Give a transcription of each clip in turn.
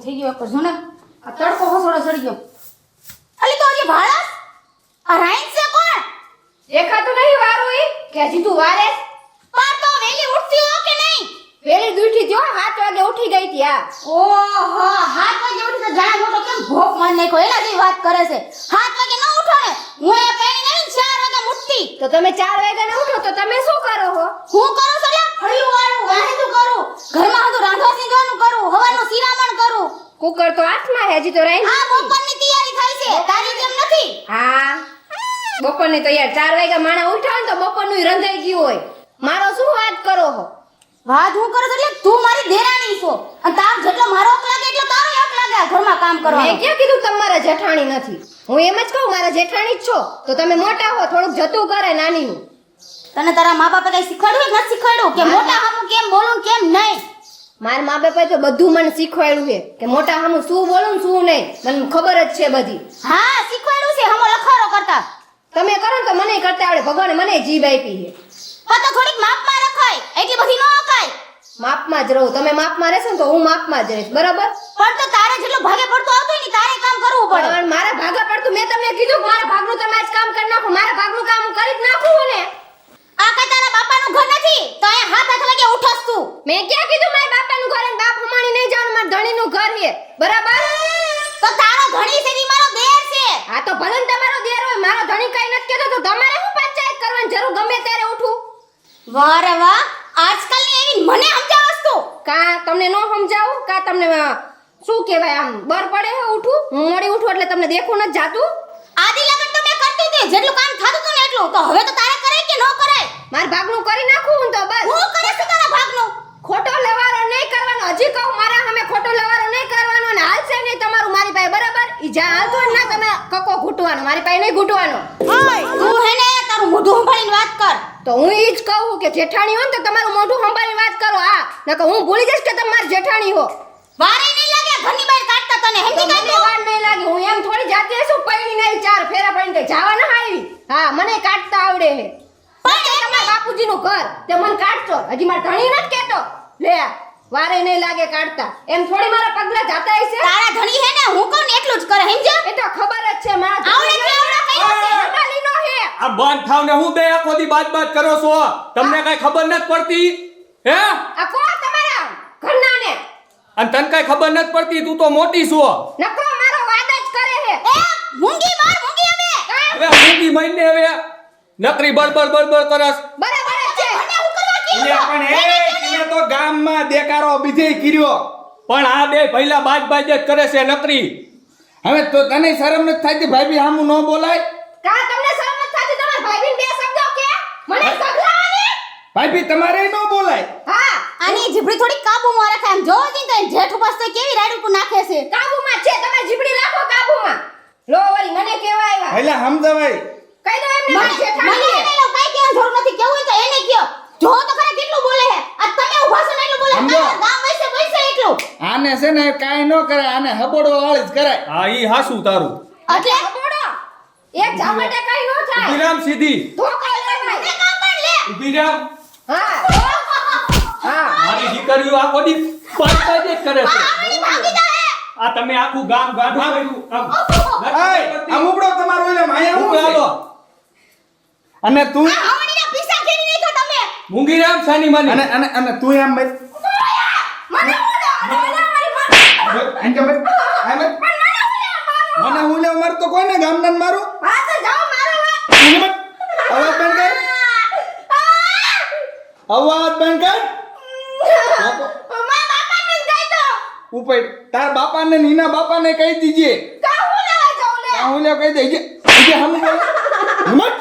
થઈ ગયો એક જો ને આ તડકો હોસડો ચડી ગયો અલી તો અલી ભાડા આ રાઈન છે કોણ દેખાતું નહીં વારું ઈ કે હજી તું વારે પર તો વેલી ઉઠતી હો કે નહીં વેલી દુઠી થયો 7 વાગે ઉઠી ગઈ હતી આ ઓહો 7 વાગે ઉઠી તો જાણે મોટો કેમ ભોક માર નાખ્યો એના જેવી વાત કરે છે 7 વાગે ન ઉઠો ને હું એ પેણી નહીં 4 વાગે ઉઠતી તો તમે 4 વાગે ને ઉઠો તો તમે શું કરો હો હું કરું છું લે ફળિયું વાળું વાહેતું કરું ઘરમાં હતું રાંધવા સીંધવાનું કરું હવાનું શિરામણ કરું કુકર તો હાથમાં હે હજી તો રાઈ આ બપોરની તૈયારી થાય છે તારી જેમ નથી હા બપોરની તો યાર 4 વાગે માણા ઉઠાવ ને તો બપોરનું રંધાઈ ગયું હોય મારો શું વાત કરો હો વાત હું કરું એટલે તું મારી દેરાણી છો અને તાર જેટલો મારો હક લાગે એટલો તારો હક લાગે આ ઘરમાં કામ કરવાનો મેં ક્યાં કીધું તમારા જેઠાણી નથી હું એમ જ કહું મારા જેઠાણી જ છો તો તમે મોટા હો થોડુંક જતું કરે નાનીનું તને તારા મા બાપે કઈ શીખવાડ્યું કે નથી શીખવાડ્યું કે મોટા હામું કેમ બોલું કેમ નહીં મારા મા બાપાએ તો બધું મને શીખવાડ્યું છે કે મોટા હામું શું બોલું ને શું નહીં મને ખબર જ છે બધી હા શીખવાડ્યું છે હમો લખારો કરતા તમે કરો ને તો મને કરતા આવડે ભગવાને મને જીભ આપી છે પણ તો થોડીક માપમાં રખાય એટલી બધી ન અકાય માપમાં જ રહું તમે માપમાં રહેશો ને તો હું માપમાં જ રહીશ બરાબર પણ તો તારે જેટલું ભાગે પડતું આવતું હોય ને તારે કામ કરવું પડે પણ મારા ભાગા પડતું મેં તમને કીધું કે મારા ભાગનું તમે આજ કામ કરી નાખો મારા ભાગનું કામ હું કરી જ નાખું ને આ કઈ તારા બાપાનું ઘર નથી તો અહીંયા હાથ વાગે ઉઠસ તું મેં ક્યાં કીધું મારા બાપાનું ઘર અને બાપ હમાણી નહીં જાવ મારા ધણીનું ઘર છે બરાબર તો તારો ધણી છે ઈ મારો દેર છે હા તો ભલે ને તમારો દેર હોય મારો ધણી કઈ નથી કહેતો તો તમારે શું પંચાયત કરવાની જરૂર ગમે ત્યારે ઉઠું વાહ રે વાહ આજકાલની એવી મને સમજાવસ તું કા તમને નો સમજાવું કા તમને શું કહેવાય આમ બર પડે હે ઉઠું હું મોડી ઉઠું એટલે તમને દેખું નથી જાતું આદિ લગન તો મેં કરતી હતી જેટલું કામ થાતું હતું ને એટલું તો હવે તો તારે કરાય કે ન કરાય મારા ભાગનું કરી નાખું તો બસ હું કરે છે તારા ભાગનું ખોટો લવારો નહીં કરવાનો હજી કહું મારા સામે ખોટો લવારો નહીં કરવાનો ને હાલશે નહીં તમારું મારી પાસે બરાબર ઈ જા હાલતો ને ના તમે કકો ઘૂંટવાનો મારી પાસે નહીં ઘૂંટવાનો તું હે ને તારું મોઢું સંભાળીને વાત કર તો હું ઈ જ કહું કે જેઠાણી હો ને તો તમારું મોઢું સંભાળીને વાત કરો હા નકર હું ભૂલી જઈશ કે તમે મારી જેઠાણી હો વારે નહીં લાગે ઘરની બહાર કાઢતા તને તો સમજી મને વાર નહીં લાગે હું એમ થોડી જાતી હશું પૈણી નહીં 4 ફેરા પડીને જવા ના આવી હા મને કાઢતા આવડે હે પણ તમારા બાપુજીનું ઘર તે મને કાઢજો હજી માર ધણી નથી કેતો લે વારે નહીં લાગે કાઢતા એમ થોડી મારા પગલા જાતા હશે તારા ધણી હે ને હું કહું ને એટલું જ કરે સમજ્યા એ તો ખબર જ છે મારા આવડે કે આવડા કઈ છે હમાલીનો હે આ બંધ થાવ ને હું બે આખો દી બાત કરો છો તમને કઈ ખબર નથી પડતી હે આ કોણ તમારા ઘરના ને અને તને કઈ ખબર નથી પડતી તું તો મોટી છો નકરો મારો વાદ જ કરે હે એ મૂંગી માર મૂંગી હવે હવે મૂંગી મહિને હવે નકરી બળબડ કરસ બરાબર જ છે મને હું કરવા કે એટલે પણ હે તમે તો ગામમાં દેકારો બીજે કર્યો પણ આ બે ભઈલા બાજ જ કરે છે નકરી હવે તો તને શરમ નથી થાતી ભાઈ હામું ન બોલાય કા તમને શરમ નથી થતી તમારા ભાઈબીન બે શબ્દો કે મને સગલાવાની ભાઈ તમારે ન બોલાય હા આની જીભડી થોડી કાબુમાં રાખે એમ જોવો જી તો જેઠ ઉપર તો કેવી રાડું તું નાખે છે કાબુમાં છે તમે જીબડી રાખો કાબુમાં લો વળી મને કેવા આવ્યા પહેલા સમજાવાય કહી દો એમને મારી મને જેઠાણી એને લો કાઈ કેવું જરૂર નથી કેવું હોય તો એને કયો જો તો ખરે કેટલું બોલે હે આ તમે ઉભા છો ને એટલું બોલે સમજો. તમારા ગામ વૈસે વૈસે એટલું આને છે ને કાઈ ન કરે આને હબોડવા વાળી જ કરાય હા ઈ હાસું તારું એટલે બોડો એક જામટે કઈ નો થાય વિરામ સીધી ધોકા લેવાય મને કામ પણ લે વિરામ હા હા મારી દીકરીઓ આખો દી બાજ જ કરે છે મારી ભાગીદાર હે આ તમે આખું ગામ ગાઢું કર્યું એય આ મુબડો તમારો એટલે માયા હું ચાલો છે અને તું આ હવણીના પીસા ઘેરી નાખો તમે મુંગીરામ સાની માની અને તું એમ ભાઈ મને બોલો મને મારી આમ કે ભાઈ મને હું લે માર તો કોઈને ગામના મારું હા તો જાઓ મારો વાત અવાજ બંધ કર અવાજ બંધ કર મારા બાપાને જ કહી દો ઉપર તાર બાપાને ને એના બાપાને કહી દીજે કા હું લેવા જાઉં લે હું લે કહી દેજે જે હમ બોલ હિંમત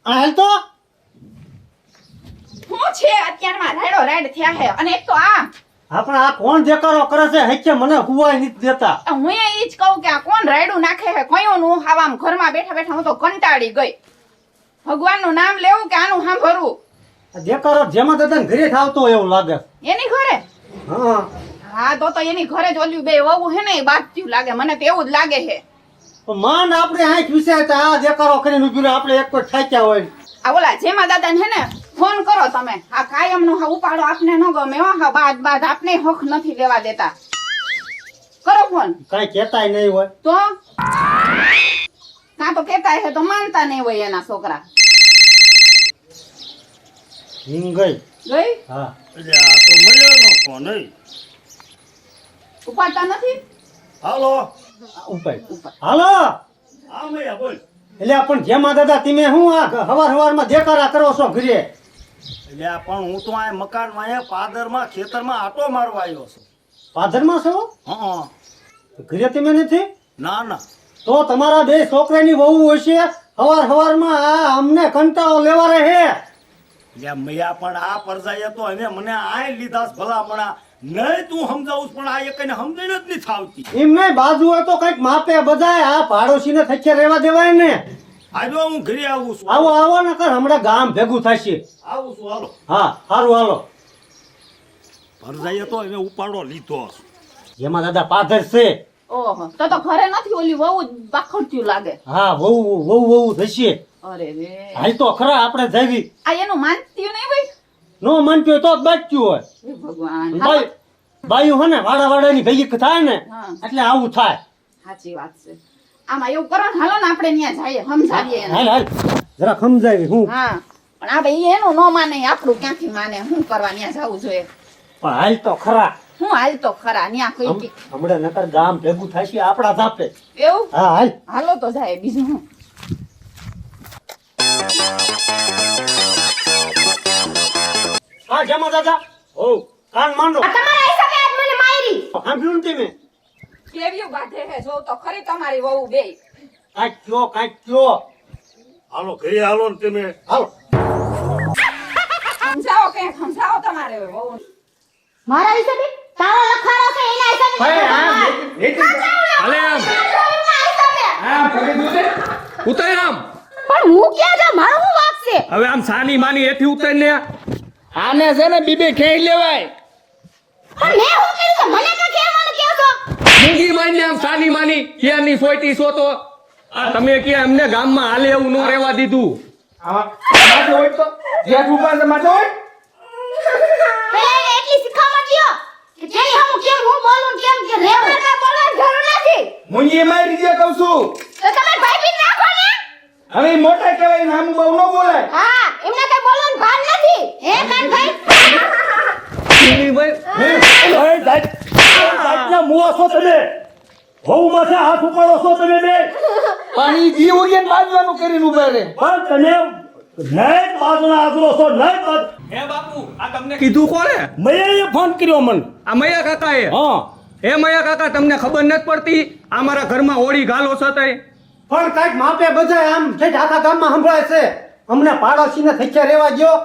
હાલ તો હું છે અત્યારમાં રાડો રાડ થયા હે અને એક તો આ આપણે આ કોણ દેકારો કરે છે હૈકે મને હુવાય નથી દેતા હું ઈ જ કહું કે આ કોણ રાયડું નાખે હે કયું નું આમ ઘરમાં બેઠા બેઠા હું તો કંટાળી ગઈ ભગવાનનું નામ લેવું કે આનું સાંભળવું આ દેકારો જેમાં દાદા ઘરે જ આવતો હોય એવું લાગે એની ઘરે હા હા તો એની ઘરે જ ઓલ્યું બે વહુ હે ને એ બાજ્યું લાગે મને તો એવું જ લાગે હે તો માન આપણે આંખ વિશે આ દેકારો કરીને ઉભી રહે આપણે એક કોઈ ઠાક્યા હોય આ ઓલા જેમાં દાદાને હે ને ફોન કરો તમે. આ કાયમનો હા ઉપાડો આપને ન ગમે હો. હા બાદ આપને હક નથી લેવા દેતા. કરો ફોન. કઈ કેતાય નહીં હોય તો કાં તો કહેતા હે તો માનતા નહીં હોય એના છોકરા. હિંગ ગઈ ગઈ હા એટલે આ તો મળ્યો ફોન નહીં. ઉપાડતા નથી. હાલો ઉપર હાલો હા મૈયા બોલ. એટલે પણ જેમાં દાદા તમે શું આ હવારમાં દેકારા કરો છો ઘરે? એટલે આ પણ હું તો આ મકાનમાં અહીંયા પાદરમાં ખેતરમાં આટો મારવા આવ્યો છું. પાદરમાં છો હા ઘરે તમે નથી? ના ના તો તમારા બે છોકરાની વહુ હશે હવારમાં આ અમને કંટાળો લેવા રહે. એટલે મૈયા પણ આ પરજાઈએ તો એને મને આ લીધા છે ભલામણા. નહીં તું સમજાવું પણ આ એકને સમજણ જ નથી થાવતી. એમ નહીં બાજુ હોય તો કઈક માપે બધાય આ પાડોશીને થચ્ચે રહેવા દેવાય ને. આજો હું ઘરે આવું છું. આવો આવો ને કર હમણાં ગામ ભેગું થશે. આવું છું હાલો. હા સારું હાલો. પરજાઈએ તો એને ઉપાડો લીધો છે. જેમાં દાદા પાદર છે. ઓહો તો ઘરે નથી. ઓલી વહુ જ બાખડતી લાગે. હા વહુ થશે. અરે રે હાલ તો ખરા આપણે જઈવી. આ એનું માનતી નહીં ભાઈ. નો માનતું હોય તો જ બાજ્યું હોય. હે ભગવાન. બાયું હે ને વાડાની ભેગી થાય ને હા. એટલે આવું થાય. સાચી વાત છે. આમાં એવું કરો ને હાલો ને આપણે ત્યાં જઈએ સમજાવીએ એને. હાલ જરા સમજાવી હું હા પણ આ ભાઈ એનું ન માને આપણું ક્યાંથી માને. શું કરવા ત્યાં જવું જોઈએ? પણ હાલ તો ખરા. હું હાલ તો ખરા ત્યાં કઈ હમણાં નકર ગામ ભેગું થશે આપણા જાપે. એવું હા હાલ હાલો તો જાય બીજું હું. હા જમા દાદા ઓ કાન માંડો તમારા હિસાબે આજ મને મારી. સાંભળ્યું ને તમે? કેવ્યું બાંધે હે જો તો ખરી તમારી વહુ બે. કાંઈક કયો હાલો ઘરે હાલો ને તમે. હાલો. સમજાવો કે સમજાવો તમારે વહુ. મારા હિસાબે તારો લખાણો છે એના હિસાબે ભાઈ મને આ માર. હાલે આમ એના હિસાબે. આમ પગે દૂધે ઉતાર આમ. પણ હું ક્યાં જા મારો શું વાંક છે? હવે આમ સાની માની એથી ઉતાર ને આને છે ને બીબે ખેઈ લેવાય. પણ મેં શું કર્યું છે? મને તો કહેવાનું કહો છો. મૂંગી મારીને આમ સાની માની ક્યાંની સોયટી છો તો આ તમે કે અમને ગામમાં હાલે એવું ન રહેવા દીધું. માથે હોય તો જેઠ ઉભા છે માથે હોય. પેલા એને એટલી શીખામણ દ્યો કે જેની હમ કેમ હું બોલું કેમ કે રહેવું. તમારે બોલવાની જરૂર નથી. મુંજી મારી જે કહું છું. તો તમે ભાઈ બી નાખો ને. હવે ઈ મોટા કહેવાય ને આમ બહુ ન બોલાય. હા એમને કઈ બોલવાનું ભાન નથી. હે કાન ભાઈ? મુવા છો તમે. વહુ માથે હાથ ઉપાડો છો તમે બે. પણ ઈ જીવ ઉગીને બાંધવાનું કરીને ઉભા રહે. પણ તમે નહીં બાજુના આદરો છો નહીં બાજુ. હે બાપુ આ તમને કીધું કોને? મેં ફોન કર્યો મને. આ મયા કાકાએ. હા હે મયા કાકા તમને ખબર નથી પડતી અમારા ઘરમાં હોળી ગાલો છે તઈ. પણ કઈક માપે બધાય આમ છે આખા ગામમાં સંભળાય છે. અમને પાડોશીને થચ્ચે રહેવા દ્યો.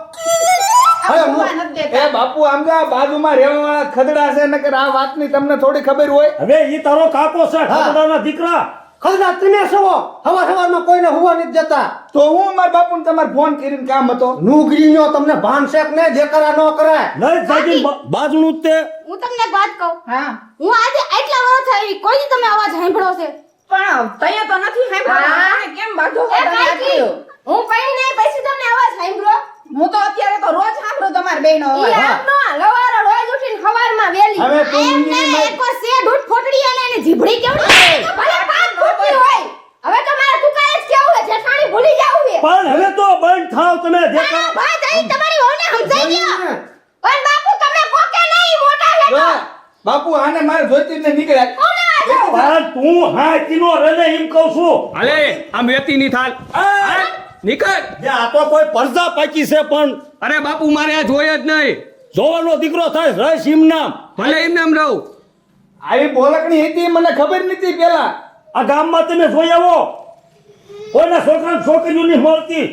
હવે હું ભગવાન જ દેતા. એ બાપુ આમ તો આ બાજુમાં રહેવાવાળા ખદડા છે નકર આ વાતની તમને થોડી ખબર હોય. હવે ઈ તારો કાકો છે ઠાકોરના દીકરા. ખલદા તમે છો સવારમાં કોઈને હુવા નથી જતા. તો હું મારા બાપુને તમારે ફોન કરીને કામ હતો. નુગરીનો તમને ભાન છે કે નહીં? દેકરા ન કરાય. નહીં જાગી બાજુનું જ તે. હું તમને એક વાત કહું. હા હું આજે આટલા વર્ષ આવી કોઈ દી તમે અવાજ સાંભળ્યો છે? પણ તૈયાર તો નથી સાંભળ્યો. હા. તમે કેમ બાંધો છો? એ તમે કાંઈ આટલું? હું પૈણી નહીં પછી તમને અવાજ સાંભળ્યો. હું તો અત્યારે તો રોજ સાંભળું તમારા બેયનો ઈ અવાજ. આમનો લવારો રોજ ઉઠીને સવારમાં વેલી. હવે તું એમ ઊંઘી નહીં, માં- એકવાર શેઢ ઉઠ ફોટડી અને એની જીભડી કેવડી છે? ભલે પાંચ ફૂટની હોય. હવે તો મારે દુકાને જ કેવું છે, જેઠાણી ભૂલી જાવું છે. પણ હવે તો બંધ થાવ તમે ના, દેખા. ના, ભાઈ, તારી તમારી વહુને સમજાઈ ગયો. પણ બાપુ તમે કોકે નહીં, મોટા છે તો. જો, બાપુ આને મારે જોઈતી જ નહીં નીકળ્યા. કોને વાંધો? પણ તું હા કિનો રને એમ કહું છું. હાલે આમ વેતીની થાલ. હાલ, નીકળ. જે આ તો કોઈ પરજા પાકી છે પણ અરે બાપુ મારે આ જોય જ નહીં. જોવાનો દીકરો થાય રસ એમ નામ. ભલે એમને એમ રહું. આવી બોલકણી હતી મને ખબર નથી પેલા. આ ગામમાં તમે જોઈ આવો કોઈના છોકરા છોકરીઓની મળતી.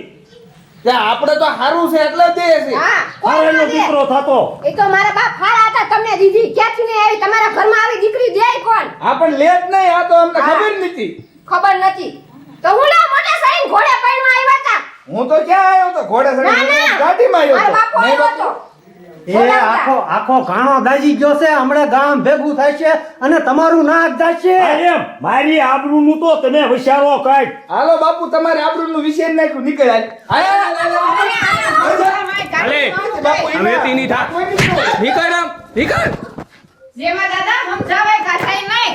કે આપણે તો સારું છે એટલે જ દે છે. હા, કોઈ હારેનો ના દે. દીકરો થતો. એ તો મારા બાપ ફાળા હતા, તમને દીધી. ક્યાંથી નહીં આવી? તમારા ઘરમાં આવી દીકરી દે કોણ? હા પણ લે જ નહીં. આ તો અમને હા. ખબર નથી. ખબર નથી. તો હું ના મોટા સાઈન ઘોડે પૈણવા આવ્યા હતા. હું તો ક્યાં આવ્યો તો ઘોડે ના, ના. ચડીને ગાડીમાં આવ્યો મારો તો. બાપુ નહીં આવ્યો બાપુ? હતો. એ આખો ઘાણો દાજી ગયો છે હમણાં ગામ ભેગું થાય છે અને તમારું નાક દાશે આ એમ મારી આબરૂનું તો તમે વિચારો કાંઈક. હાલો બાપુ તમારે આબરૂનું વિશે નાખ્યું નીકળ હાલે હવે તેની થા નીકળ આમ નીકળ. જેમાં દાદા સમજાવે કાઠાઈ નહીં.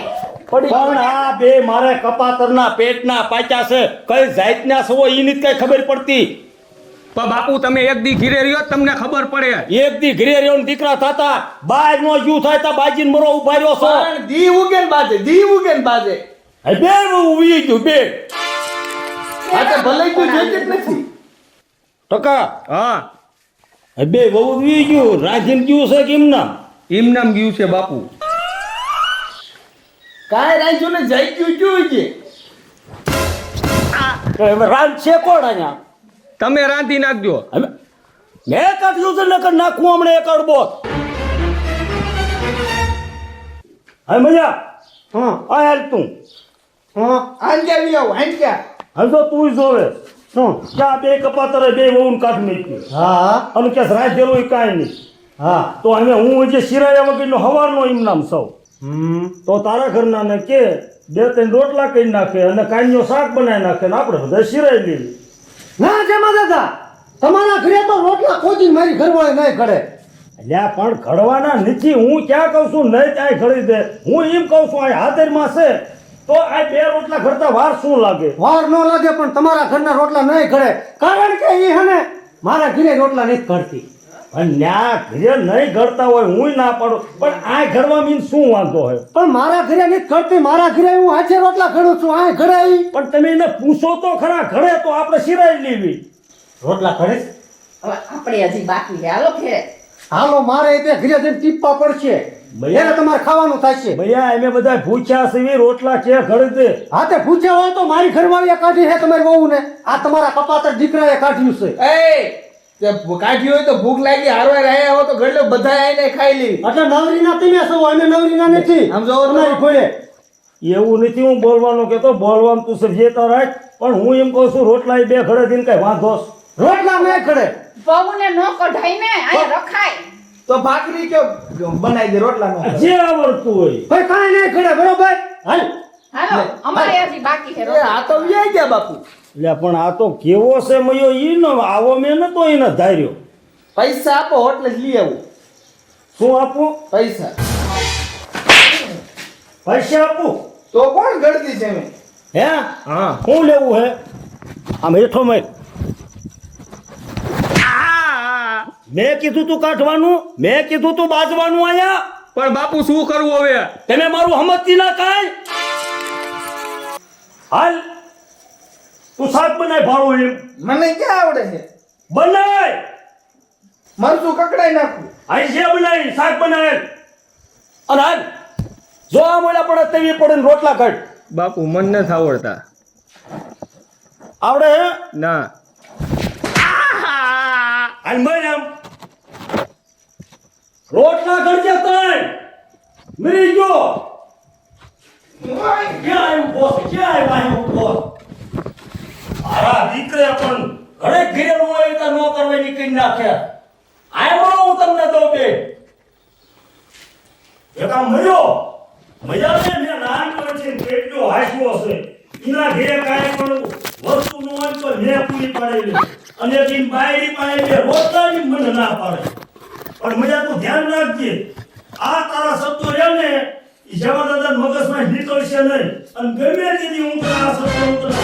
પણ આ બે મારે કપાતરના પેટના પાચ્યા છે કઈ જાતના છો ઈ કઈ ખબર પડતી. પણ બાપુ તમે એક દી ઘીરે રહ્યો તમને ખબર પડે. એક દી ઘરે રહ્યો ને દીકરા થતા બાર નો જીવ થાય તા બાજીને મરો ઉભા રહ્યો છો. પણ દી ઉગેન બાજે હે બે ઉવી ગયું બે આ તો ભલે કોઈ જોઈતું જ નથી. ટકા હા હે બે બહુ ઉવી ગયું રાજીન ગયું છે કેમ ના એમનામ ગયું છે બાપુ. કાંઈ રાખ્યું ને જઈ ગયું જોઈ છે. તો હવે રાજ છે કોણ અહીંયા તમે રાંધી નાખજો. હવે મેં કાઢ્યું છે નકર નાખું હમણે એક અડબો. હવે મજા હા આ હાલ તું હા આંજ્યા બી આવું આંજ્યા. હવે તો તું જોવે શું ક્યાં બે કપાતરે બે વહુને કાઢ નાખ્યું હા અને કે રાજ જેલું કાંઈ નહીં. હા તો હવે હું જે શિરાયા વગરનો હવારનો એમ નામ સૌ તો તારા ઘરના ને કે બે ત્રણ રોટલા કરી નાખે અને કાંઈનો શાક બનાવી નાખે ને આપણે બધા શિરાઈ લઈએ. ના જેમાં દાદા તમારા ઘરે તો રોટલા કોઈ મારી ઘરવાળી નહીં કરે અલ્યા પણ ઘડવાના નથી હું ક્યાં કહું છું નહીં ત્યાં ઘડી દે હું એમ કહું છું આ હાથરમાં છે તો આ બે રોટલા ઘડતા વાર શું લાગે. વાર ન લાગે પણ તમારા ઘરના રોટલા નહીં ઘડે કારણ કે એ હને મારા ઘરે રોટલા નથી ઘડતી. અને ન્યા ઘરે નહીં ઘડતા હોય હું ના પાડું પણ આ ઘડવા મીન શું વાંધો હોય. પણ મારા ઘરે નથી ઘડતી મારા ઘરે હું હાથે રોટલા ઘડું છું આ ઘરે ઈ પણ તમે એને પૂછો તો ખરા ઘડે તો આપણે શિરાઈ લેવી. રોટલા ઘડીશ હવે આપણે હજી બાકી છે. હાલો ઘેરે. હાલો મારે તે ઘરે જઈને ટીપા પડશે એને તમારે ખાવાનું થશે ભૈયા અમે બધા ભૂખ્યા છીએ રોટલા કે ઘડી દે. હા તે પૂછ્યા હોય તો મારી ઘરવાળીએ કાઢી છે તમારી વહુને આ તમારા કપાતર દીકરાએ કાઢ્યું છે એ તે કાઢી હોય તો ભૂખ લાગી હારવાર આયા હો તો ઘડલો બધા આઈને ખાઈ લી. એટલે નવરીના તમે છો અમે નવરીના નથી આમ જોવો તો. તમારી ઘોડે એવું નથી હું બોલવાનું કેતો બોલવાનું તું સમજેતા રાખ પણ હું એમ કહું છું રોટલા એ બે ઘડે દીને કઈ વાંધો છે? રોટલા નહીં ઘડે પગને ન કઢાઈ ને અહીંયા રખાય. તો ભાખરી કયો બનાવી દે રોટલા નો. જે આવડતું હોય. ભાઈ કાંઈ નહીં ઘડે બરોબર હાલ હાલો અમારે હજી બાકી છે. આ તો વ્યાઈ ગયા બાપુ. એટલે પણ આ તો કેવો છે મયો ઈ ન આવો મેં નતો એને ધાર્યો. પૈસા આપો એટલે જ લઈ આવું. શું આપું પૈસા પૈસા આપું તો કોણ ગળતી છે મેં. હે હા શું લેવું હે આમ હેઠો મેં મેં કીધું તું કાઢવાનું મેં કીધું તું બાજવાનું આયા પણ બાપુ શું કરવું હવે. તમે મારું સમજતી ના કાંઈ હાલ તું શાક બનાય ભાડું એમ મને ક્યાં આવડે છે. બનાય મરચું કકડાઈ નાખું. આઈ જે બનાય શાક બનાય અને હાલ જો આ મોડા પડે તેવી પડે ને રોટલા કાઢ. બાપુ મન નથી આવડતા. આવડે હે ના હાલ મર એમ રોટલા કરજે તઈ મરી ગયો ક્યાં આવ્યું બોસ ક્યાં આવ્યું બોસ આરા દીકરે પણ ઘરે ઘરે નો હોય તો નો કરવાની કઈ નાખે આવ્યો હું તમને દઉં બે એકા મર્યો મજા ને મેં નાન પછી કેટલો હાસ્યો છે એના ઘરે કાંઈ પણ વસ્તુ નો હોય તો મેં પૂરી પાડેલી અને એની બાયડી પાડેલી રોટલાની મને ના પાડે પણ મજા તું ધ્યાન રાખજે આ તારા શબ્દો રહ્યા ને એ જવા દાદા મગજમાં નીકળશે નહીં અને ગમે તેથી હું તને આ શબ્દો હું તને